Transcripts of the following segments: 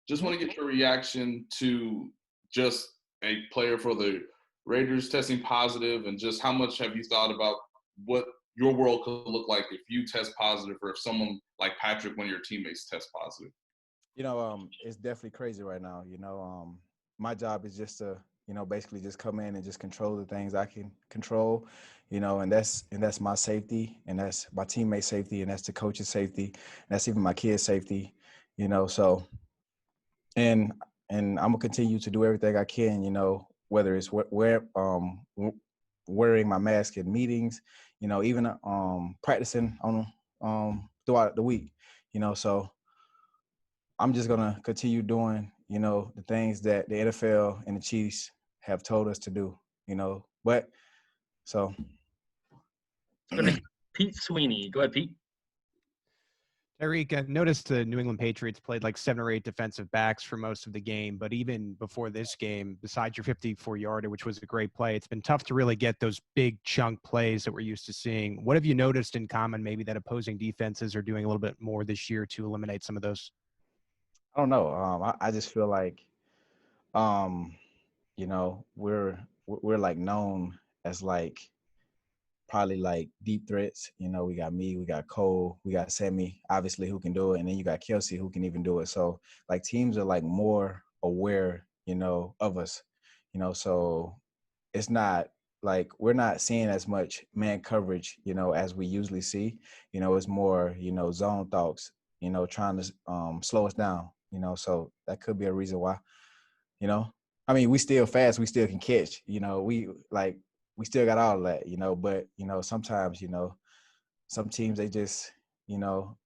Just want to get your reaction to just a player for the Raiders testing positive, and just how much have you thought about what your world could look like if you test positive, or if someone like Patrick, one of your teammates, test positive? It's definitely crazy right now. My job is just to, basically just come in and just control the things I can control, and that's my safety, and that's my teammates' safety, and that's the coach's safety, and that's even my kids' safety, so and I'm gonna continue to do everything I can, whether it's wearing my mask in meetings, even practicing on throughout the week, so I'm just gonna continue doing, the things that the NFL and the Chiefs have told us to do, But so Let's go next to Pete Sweeney. Go ahead, Pete. Tyreek, I noticed the New England Patriots played like 7 or 8 defensive backs for most of the game, but even before this game, besides your 54-yarder, which was a great play, it's been tough to really get those big chunk plays that we're used to seeing. What have you noticed in common, maybe that opposing defenses are doing a little bit more this year to eliminate some of those? I don't know. I just feel like, um, we're like known as like probably like deep threats. We got me, we got Cole, we got Sammy, obviously, who can do it, and then you got Kelsey, who can even do it. So like teams are like more aware, of us. So it's not like we're not seeing as much man coverage, as we usually see. It's more, zone thoughts, trying to slow us down. So that could be a reason why. You know, I mean, we still fast, we still can catch. We still got all of that. But sometimes some teams you know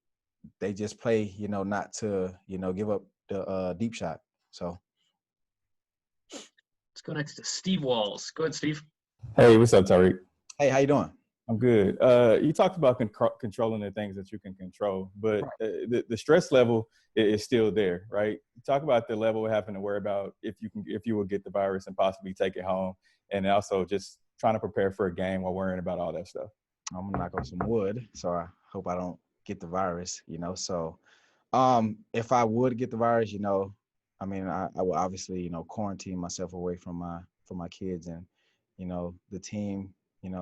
they just play not to give up the deep shot. So Let's go next to Steve Walls. Go ahead, Steve. Hey, what's up, Tyreek? hey, how you doing? I'm good. You talked about controlling the things that you can control, but the stress level is still there, right? Talk about the level of having to worry about if you will get the virus and possibly take it home, and also just trying to prepare for a game while worrying about all that stuff. I'm gonna knock on some wood, so I hope I don't get the virus. So if I would get the virus, I mean, I would obviously quarantine myself away from my kids and the team.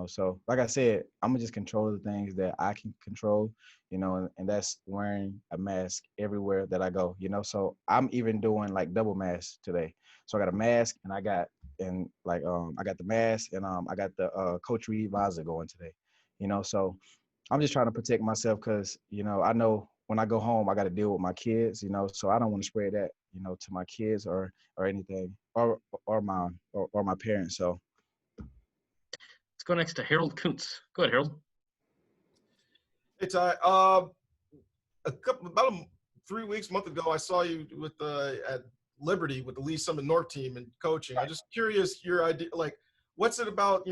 So like I said, I'm gonna just control the things that I can control, and that's wearing a mask everywhere that I go. So I'm even doing like double masks today. So I got a mask and I got the mask and I got the Coach Reed visor going today. So I'm just trying to protect myself because I know when I go home I got to deal with my kids. So I don't want to spread that to my kids or anything or my parents. So Let's go next to Harold Kuntz. Go ahead, Harold. Hey, Ty. About 3 weeks, month ago, I saw you with at Liberty with the Lee Summit North team and coaching. I'm just curious your idea, like, what's it about,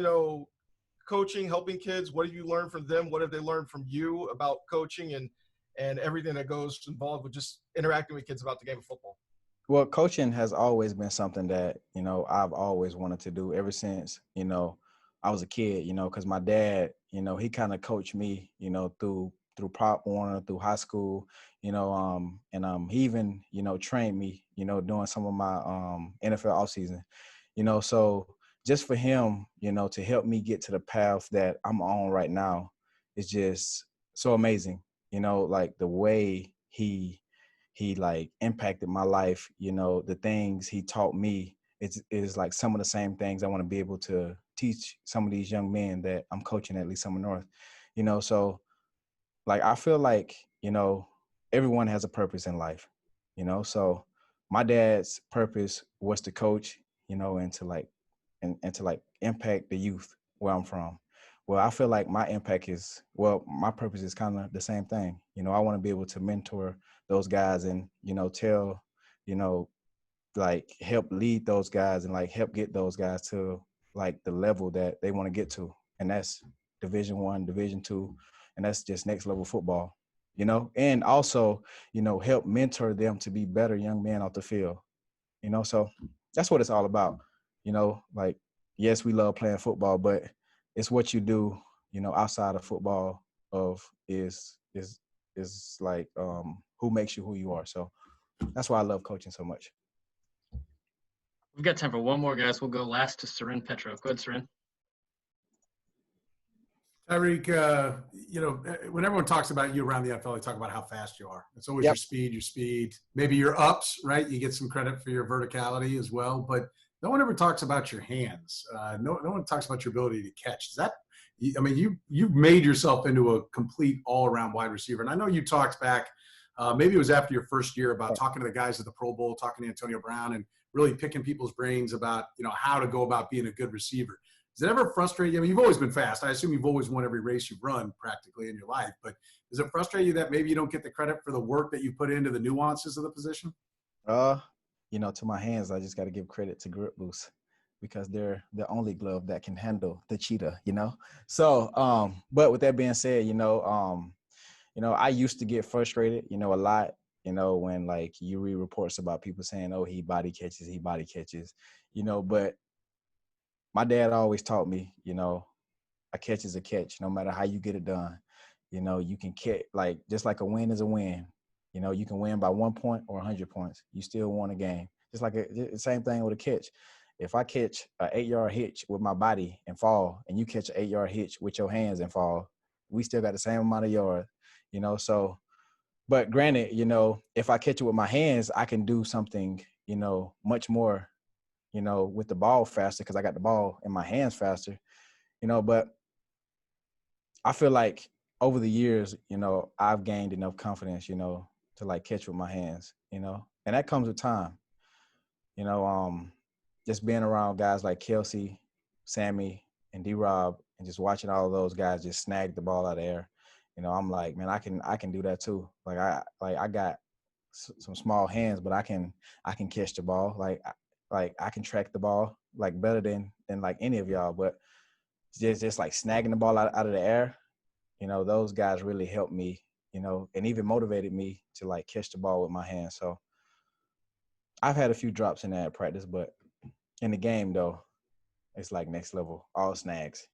coaching, helping kids? What have you learned from them? What have they learned from you about coaching and everything that goes involved with just interacting with kids about the game of football? Well, coaching has always been something that, I've always wanted to do ever since, I was a kid, because my dad, he kind of coached me, through Pop Warner, through high school, and he even, trained me, during some of my NFL offseason, so just for him, to help me get to the path that I'm on right now is just so amazing, like the way he like impacted my life, the things he taught me is like some of the same things I want to be able to teach some of these young men that I'm coaching at Lee Summit North, so like I feel like, everyone has a purpose in life, so my dad's purpose was to coach, and to like and to like impact the youth where I'm from. Well, I feel like my purpose is kind of the same thing. I want to be able to mentor those guys and, tell, you know, like help lead those guys and like help get those guys to like the level that they want to get to. And that's Division I, Division II, and that's just next level football, and also, help mentor them to be better young men off the field, so that's what it's all about, like, yes, we love playing football, but it's what you do, outside of football is like, who makes you who you are. So that's why I love coaching so much. We've got time for one more, guys. We'll go last to Seren Petro. Go ahead, Seren. Tyreek, when everyone talks about you around the NFL, they talk about how fast you are. It's always your speed, maybe your ups, right? You get some credit for your verticality as well, but no one ever talks about your hands. No one talks about your ability to catch. Is that, I mean, you've made yourself into a complete all-around wide receiver. And I know you talked back, maybe it was after your first year, about talking to the guys at the Pro Bowl, talking to Antonio Brown, and really picking people's brains about, how to go about being a good receiver. Does it ever frustrate you? I mean, you've always been fast. I assume you've always won every race you've run practically in your life. But does it frustrate you that maybe you don't get the credit for the work that you put into the nuances of the position? To my hands, I just got to give credit to Grip Boost because they're the only glove that can handle the cheetah, So, but with that being said, I used to get frustrated, a lot, when like you read reports about people saying, oh, he body catches, but my dad always taught me, a catch is a catch, no matter how you get it done. You can catch, like, just like a win is a win. You can win by 1 point or 100 points. You still won a game. Just like the same thing with a catch. If I catch an 8-yard hitch with my body and fall, and you catch an 8-yard hitch with your hands and fall, we still got the same amount of yards, So, but granted, if I catch it with my hands, I can do something, much more, with the ball faster because I got the ball in my hands faster, But I feel like over the years, I've gained enough confidence, to like catch with my hands, and that comes with time, just being around guys like Kelsey, Sammy, and D-Rob, and just watching all of those guys just snag the ball out of the air. I'm like, man, I can do that too. Like I got some small hands, but I can catch the ball. Like I can track the ball like better than like any of y'all. But just like snagging the ball out of the air, those guys really helped me, and even motivated me to like catch the ball with my hands. So I've had a few drops in that at practice, but in the game though, it's like next level, all snags.